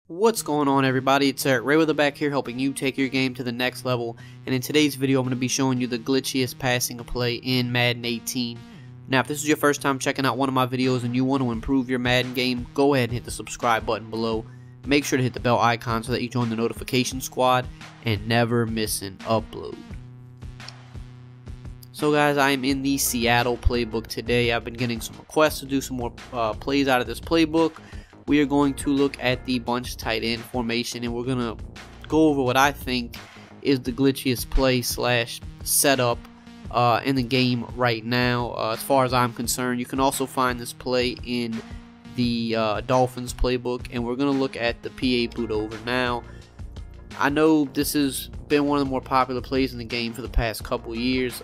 What's going on, everybody? It's EricRayweather back here helping you take your game to the next level, and in today's video I'm going to be showing you the glitchiest passing play in Madden 18. Now if this is your first time checking out one of my videos and you want to improve your Madden game, go ahead and hit the subscribe button below. Make sure to hit the bell icon so that you join the notification squad and never miss an upload. So guys, I am in the Seattle playbook today. I've been getting some requests to do some more plays out of this playbook. We are going to look at the bunch tight end formation, and we're going to go over what I think is the glitchiest play slash setup in the game right now, as far as I'm concerned. You can also find this play in the Dolphins playbook, and we're going to look at the PA boot over. Now, I know this has been one of the more popular plays in the game for the past couple years.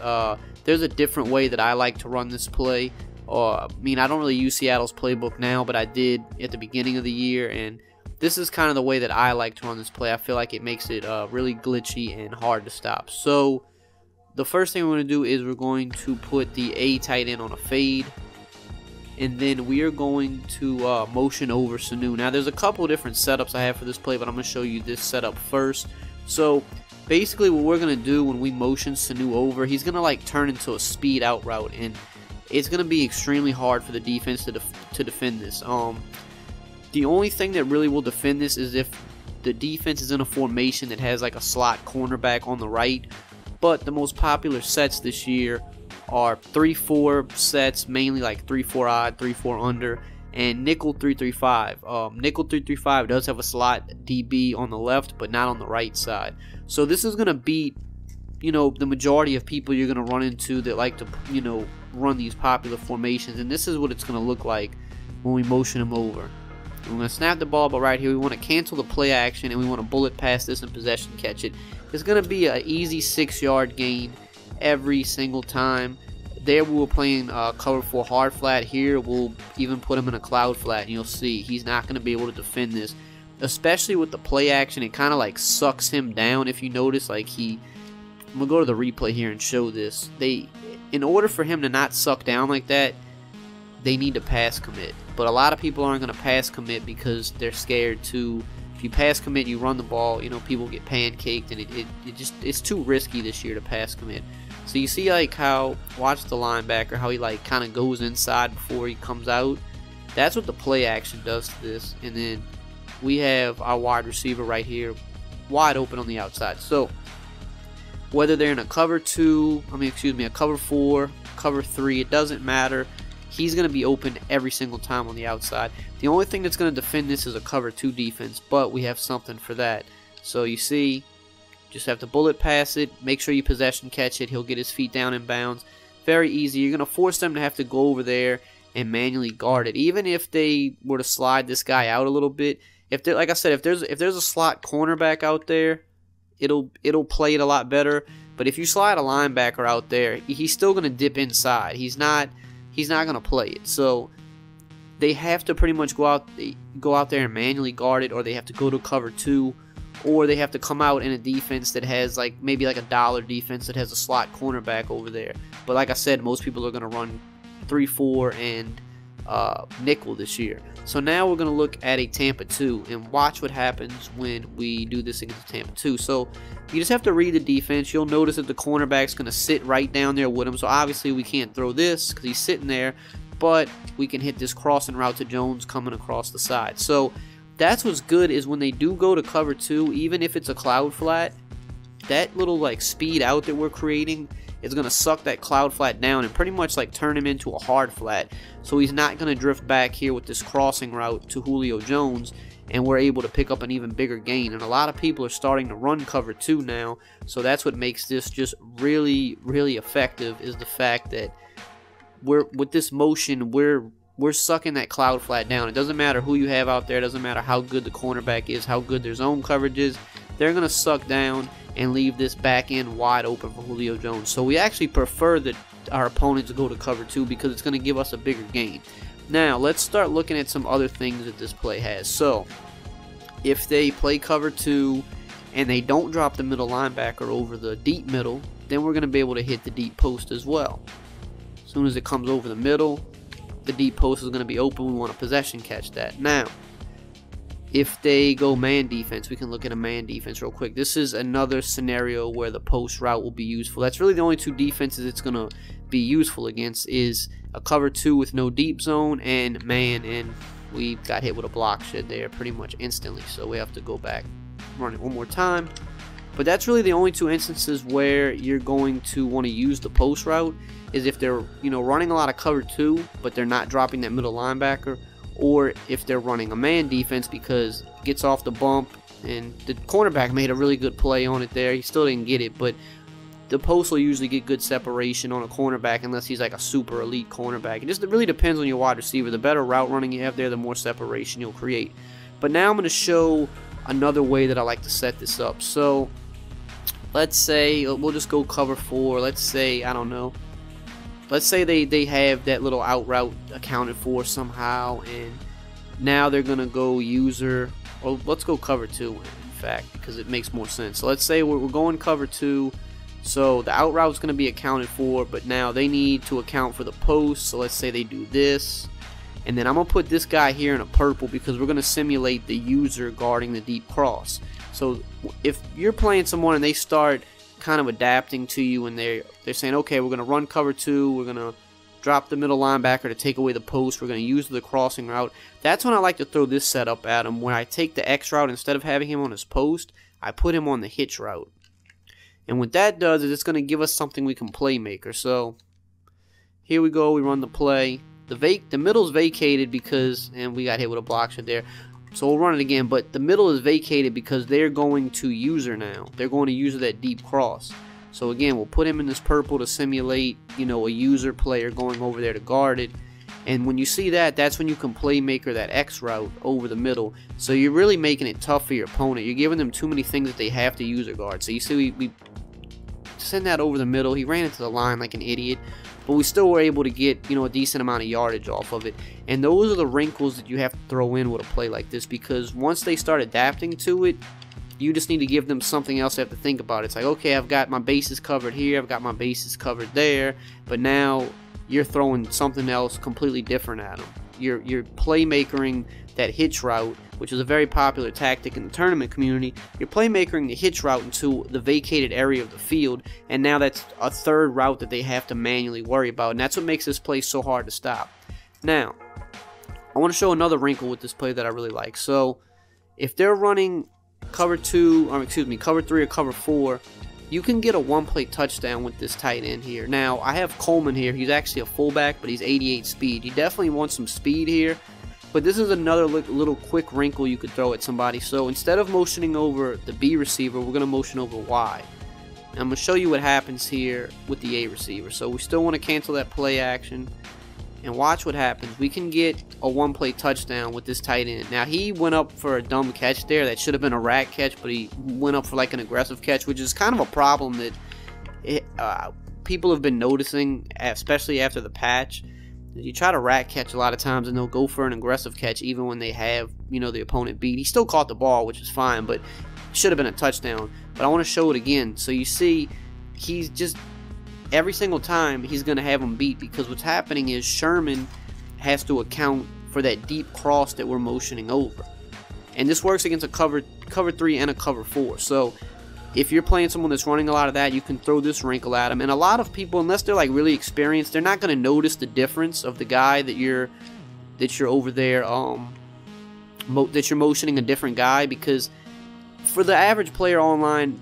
There's a different way that I like to run this play. I mean, I don't really use Seattle's playbook now, but I did at the beginning of the year, and this is kind of the way that I like to run this play. I feel like it makes it really glitchy and hard to stop. So the first thing we're going to do is we're going to put the A tight end on a fade, and then we are going to motion over Sanu. Now there's a couple different setups I have for this play, but I'm going to show you this setup first. So basically what we're going to do when we motion Sanu over, he's going to like turn into a speed out route, and it's going to be extremely hard for the defense to defend this. The only thing that really will defend this is if the defense is in a formation that has like a slot cornerback on the right. But the most popular sets this year are 3-4 sets, mainly like 3-4 odd, 3-4 under, and nickel 3-3-5. Nickel 3-3-5 does have a slot DB on the left, but not on the right side. So this is going to beat, you know, the majority of people you're going to run into that like to, you know, run these popular formations, and this is what it's going to look like when we motion him over. We're going to snap the ball, but right here we want to cancel the play action, and we want to bullet pass this and possession catch it. It's going to be an easy 6-yard gain every single time. There we were playing cover 4 hard flat. Here we'll even put him in a cloud flat, and you'll see he's not going to be able to defend this, especially with the play action. It kind of like sucks him down. If you notice, like I'm going to go to the replay here and show this. In order for him to not suck down like that, they need to pass commit. But a lot of people aren't going to pass commit because they're scared to. If you pass commit, you run the ball, you know, people get pancaked, and it's too risky this year to pass commit. So you see like how, watch the linebacker, how he like kind of goes inside before he comes out. That's what the play action does to this. And then we have our wide receiver right here, wide open on the outside. So whether they're in a cover 2, a cover 4, cover 3, it doesn't matter. He's going to be open every single time on the outside. The only thing that's going to defend this is a cover 2 defense, but we have something for that. So you see, just have to bullet pass it, make sure you possession catch it, he'll get his feet down in bounds. Very easy. You're going to force them to have to go over there and manually guard it. Even if they were to slide this guy out a little bit, like I said, if there's a slot cornerback out there, it'll play it a lot better. But if you slide a linebacker out there, he's still going to dip inside. He's not going to play it. So they have to pretty much go out there and manually guard it, or they have to go to cover 2, or they have to come out in a defense that has like maybe like a dollar defense that has a slot cornerback over there. But like I said, most people are going to run 3-4 and nickel this year. So now we're going to look at a Tampa 2 and watch what happens when we do this against Tampa 2. So you just have to read the defense. You'll notice that the cornerback's going to sit right down there with him. So obviously we can't throw this because he's sitting there, but we can hit this crossing route to Jones coming across the side. So that's what's good, is when they do go to cover 2, even if it's a cloud flat, that little like speed out that we're creating is going to suck that cloud flat down and pretty much like turn him into a hard flat. So he's not going to drift back here with this crossing route to Julio Jones, and we're able to pick up an even bigger gain. And a lot of people are starting to run cover 2 now, so that's what makes this just really, really effective, is the fact that with this motion, we're sucking that cloud flat down. It doesn't matter who you have out there, it doesn't matter how good the cornerback is, how good their zone coverage is, they're going to suck down and leave this back end wide open for Julio Jones. So we actually prefer that our opponents go to cover 2 because it's going to give us a bigger gain. Now let's start looking at some other things that this play has. So if they play cover 2 and they don't drop the middle linebacker over the deep middle, then we're going to be able to hit the deep post as well. As soon as it comes over the middle, the deep post is going to be open. We want to possession catch that. Now if they go man defense, we can look at a man defense real quick. This is another scenario where the post route will be useful. That's really the only two defenses it's going to be useful against, is a cover 2 with no deep zone and man, and we got hit with a block shed there pretty much instantly, so we have to go back, run it one more time. But that's really the only two instances where you're going to want to use the post route, is if they're, you know, running a lot of cover 2 but they're not dropping that middle linebacker, or if they're running a man defense because it gets off the bump, and the cornerback made a really good play on it there. He still didn't get it, but the post will usually get good separation on a cornerback unless he's like a super elite cornerback. It really depends on your wide receiver. The better route running you have there, the more separation you'll create. But now I'm going to show another way that I like to set this up. So let's say we'll just go cover 4. Let's say, I don't know, let's say they have that little out route accounted for somehow, and now they're going to go user, or let's go cover 2 in fact, because it makes more sense. So let's say we're going cover 2, so the out route is going to be accounted for, but now they need to account for the post. So let's say they do this, and then I'm going to put this guy here in a purple because we're going to simulate the user guarding the deep cross. So if you're playing someone and they start kind of adapting to you, and they're saying, okay, we're going to run cover 2, we're going to drop the middle linebacker to take away the post, we're going to use the crossing route, that's when I like to throw this setup at him, where I take the X route, instead of having him on his post, I put him on the hitch route. And what that does is it's going to give us something we can playmaker. So here we go, we run the play. The middle's vacated because, and we got hit with a block shot there. So we'll run it again, but the middle is vacated because they're going to user now. They're going to user that deep cross. So again, we'll put him in this purple to simulate, you know, a user player going over there to guard it. And when you see that, that's when you can playmaker that X route over the middle. So you're really making it tough for your opponent. You're giving them too many things that they have to user guard. So you see we send that over the middle. He ran into the line like an idiot, but we still were able to get, you know, a decent amount of yardage off of it. And those are the wrinkles that you have to throw in with a play like this, because once they start adapting to it, you just need to give them something else they have to think about. It's like, okay, I've got my bases covered here, I've got my bases covered there, but now you're throwing something else completely different at them. You're playmakering that hitch route, which is a very popular tactic in the tournament community. You're playmakering the hitch route into the vacated area of the field, and now that's a third route that they have to manually worry about, and that's what makes this play so hard to stop. Now, I want to show another wrinkle with this play that I really like. So, if they're running cover 3 or cover 4, you can get a one-play touchdown with this tight end here. Now, I have Coleman here. He's actually a fullback, but he's 88 speed. You definitely want some speed here, but this is another little quick wrinkle you could throw at somebody. So instead of motioning over the B receiver, we're going to motion over Y. And I'm going to show you what happens here with the A receiver. So we still want to cancel that play action. And watch what happens. We can get a one-play touchdown with this tight end. Now, he went up for a dumb catch there. That should have been a rat catch, but he went up for like an aggressive catch, which is kind of a problem that people have been noticing, especially after the patch. You try to rat catch a lot of times, and they'll go for an aggressive catch even when they have, you know, the opponent beat. He still caught the ball, which is fine, but it should have been a touchdown. But I want to show it again. So you see, he's just... every single time he's going to have him beat, because what's happening is Sherman has to account for that deep cross that we're motioning over. And this works against a cover 3 and a cover 4. So if you're playing someone that's running a lot of that, you can throw this wrinkle at them. And a lot of people, unless they're like really experienced, they're not going to notice the difference of the guy that you're over there that you're motioning a different guy, because for the average player online,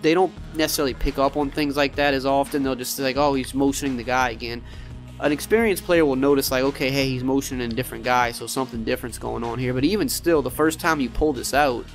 they don't necessarily pick up on things like that as often. They'll just say like, oh, he's motioning the guy again. An experienced player will notice like, okay, hey, he's motioning a different guy, so something different's going on here. But even still, the first time you pull this out,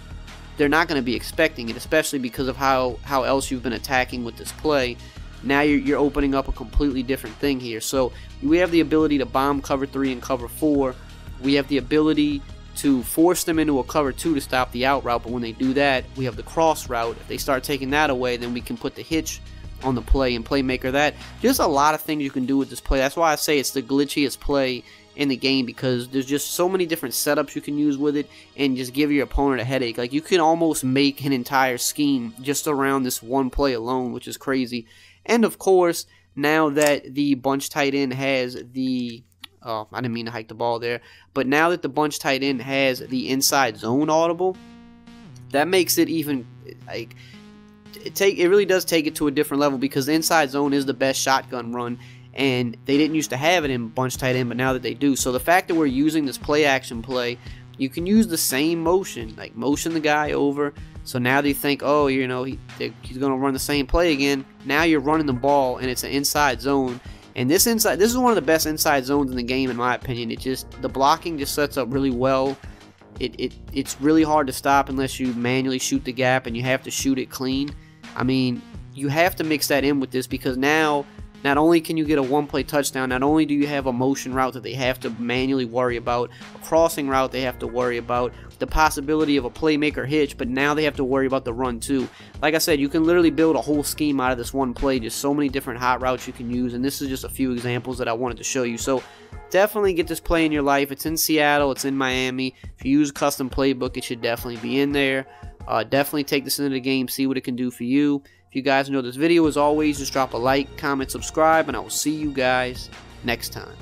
they're not going to be expecting it, especially because of how else you've been attacking with this play. Now you're opening up a completely different thing here. So we have the ability to bomb cover 3 and cover 4. We have the ability to force them into a cover 2 to stop the out route, but when they do that, we have the cross route. If they start taking that away, then we can put the hitch on the play and playmaker that. There's a lot of things you can do with this play. That's why I say it's the glitchiest play in the game, because there's just so many different setups you can use with it and just give your opponent a headache. Like, you can almost make an entire scheme just around this one play alone, which is crazy. And of course, now that the bunch tight end has the I didn't mean to hike the ball there. But now that the bunch tight end has the inside zone audible, that makes it even like it really does take it to a different level, because the inside zone is the best shotgun run, and they didn't used to have it in bunch tight end, but now that they do. So the fact that we're using this play action play, you can use the same motion, like motion the guy over. So now they think, oh, you know, he's going to run the same play again. Now you're running the ball, and it's an inside zone. And this is one of the best inside zones in the game, in my opinion. The blocking just sets up really well. It's really hard to stop unless you manually shoot the gap, and you have to shoot it clean. I mean, you have to mix that in with this, because now not only can you get a one-play touchdown, not only do you have a motion route that they have to manually worry about, a crossing route they have to worry about, the possibility of a playmaker hitch, but now they have to worry about the run too. Like I said, you can literally build a whole scheme out of this one play, just so many different hot routes you can use, and this is just a few examples that I wanted to show you. So definitely get this play in your life. It's in Seattle, it's in Miami. If you use a custom playbook, it should definitely be in there. Definitely take this into the game, see what it can do for you. If you guys enjoyed this video, as always, just drop a like, comment, subscribe, and I will see you guys next time.